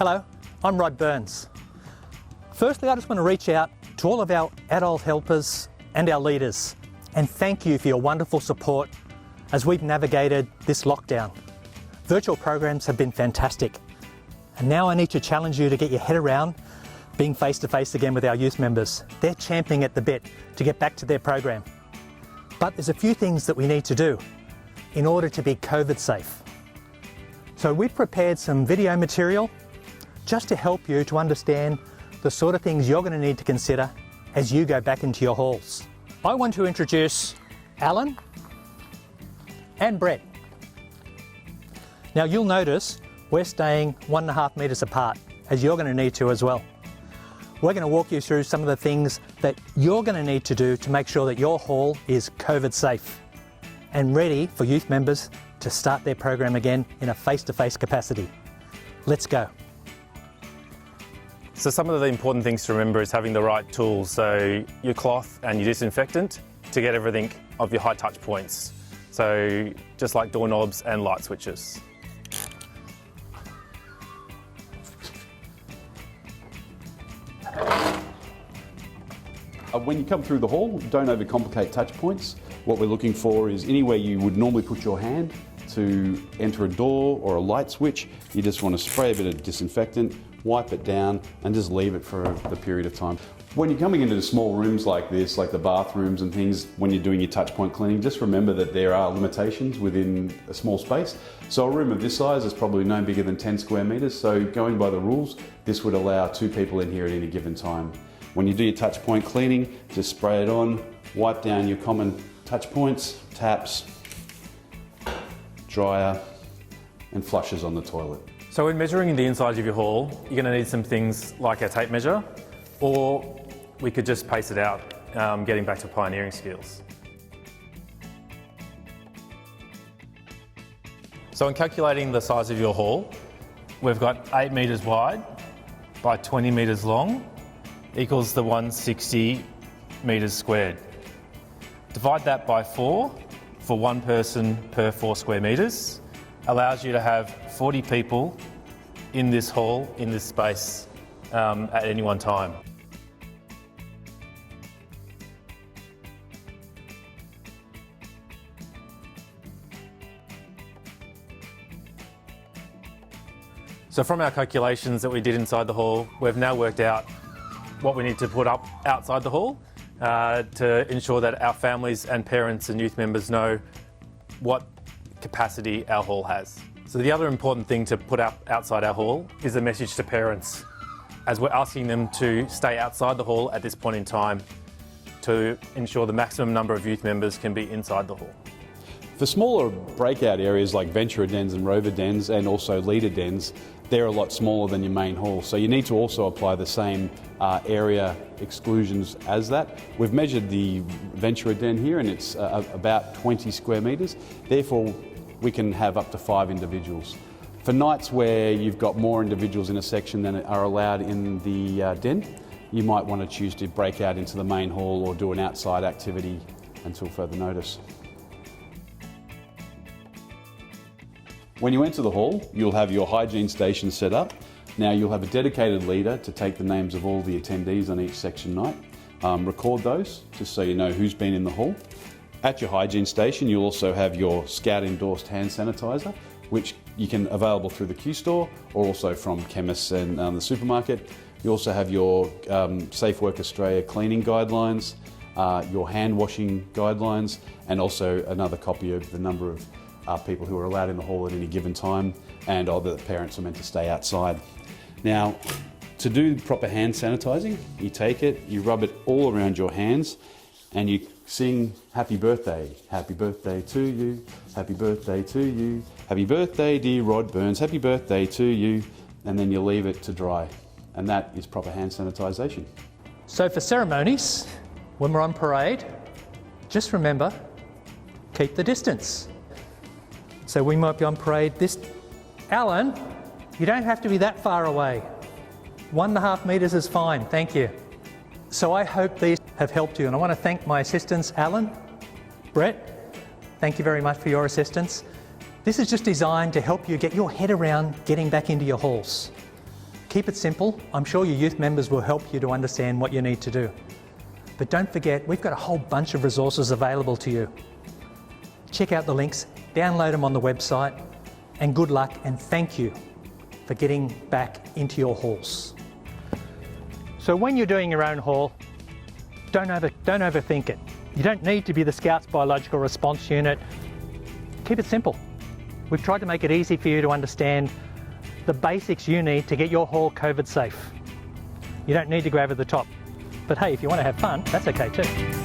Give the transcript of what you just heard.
Hello, I'm Rod Burns. Firstly, I just want to reach out to all of our adult helpers and our leaders and thank you for your wonderful support as we've navigated this lockdown. Virtual programs have been fantastic, and now I need to challenge you to get your head around being face-to-face again with our youth members. They're champing at the bit to get back to their program. But there's a few things that we need to do in order to be COVID safe. So we've prepared some video material just to help you to understand the sort of things you're going to need to consider as you go back into your halls. I want to introduce Alan and Brett. Now you'll notice we're staying 1.5 metres apart, as you're going to need to as well. We're going to walk you through some of the things that you're going to need to do to make sure that your hall is COVID safe and ready for youth members to start their program again in a face-to-face capacity. Let's go. So some of the important things to remember is having the right tools, so your cloth and your disinfectant to get everything of your high touch points. So just like doorknobs and light switches. When you come through the hall, don't overcomplicate touch points. What we're looking for is anywhere you would normally put your hand to enter a door or a light switch, you just want to spray a bit of disinfectant, wipe it down and just leave it for the period of time. When you're coming into the small rooms like this, like the bathrooms and things, when you're doing your touch point cleaning, just remember that there are limitations within a small space. So a room of this size is probably no bigger than 10 square metres, so going by the rules, this would allow 2 people in here at any given time. When you do your touch point cleaning, just spray it on, wipe down your common touch points, taps, dryer and flushes on the toilet. So when measuring the inside of your hall, you're going to need some things like our tape measure, or we could just pace it out, getting back to pioneering skills. So in calculating the size of your hall, we've got 8 metres wide by 20 metres long equals the 160 metres squared. Divide that by 4 for 1 person per 4 square metres, allows you to have 40 people in this hall, in this space, at any one time. So from our calculations that we did inside the hall, we've now worked out what we need to put up outside the hall to ensure that our families and parents and youth members know what capacity our hall has. So the other important thing to put up outside our hall is a message to parents, as we're asking them to stay outside the hall at this point in time to ensure the maximum number of youth members can be inside the hall. For smaller breakout areas like venturer dens and rover dens and also leader dens, they're a lot smaller than your main hall. So you need to also apply the same area exclusions as that. We've measured the venturer den here and it's about 20 square metres. Therefore, we can have up to 5 individuals. For nights where you've got more individuals in a section than are allowed in the den, you might want to choose to break out into the main hall or do an outside activity until further notice. When you enter the hall, you'll have your hygiene station set up. Now you'll have a dedicated leader to take the names of all the attendees on each section night. Record those, just so you know who's been in the hall. At your hygiene station, you'll also have your Scout endorsed hand sanitizer, which you can available through the Q store or also from chemists and the supermarket. You also have your Safe Work Australia cleaning guidelines, your hand washing guidelines, and also another copy of the number of people who are allowed in the hall at any given time, and other parents are meant to stay outside. Now, to do proper hand sanitising, you take it, you rub it all around your hands, and you sing happy birthday to you, happy birthday to you, happy birthday dear Rod Burns, happy birthday to you, and then you leave it to dry. And that is proper hand sanitisation. So for ceremonies, when we're on parade, just remember, keep the distance. So we might be on parade Alan, you don't have to be that far away. 1.5 metres is fine, thank you. So I hope these have helped you, and I want to thank my assistants, Alan, Brett, thank you very much for your assistance. This is just designed to help you get your head around getting back into your halls. Keep it simple. I'm sure your youth members will help you to understand what you need to do. But don't forget, we've got a whole bunch of resources available to you. Check out the links, download them on the website, and good luck and thank you for getting back into your halls. So when you're doing your own hall, don't overthink it. You don't need to be the Scouts Biological Response Unit. Keep it simple. We've tried to make it easy for you to understand the basics you need to get your hall COVID safe. You don't need to go over the top. But hey, if you want to have fun, that's okay too.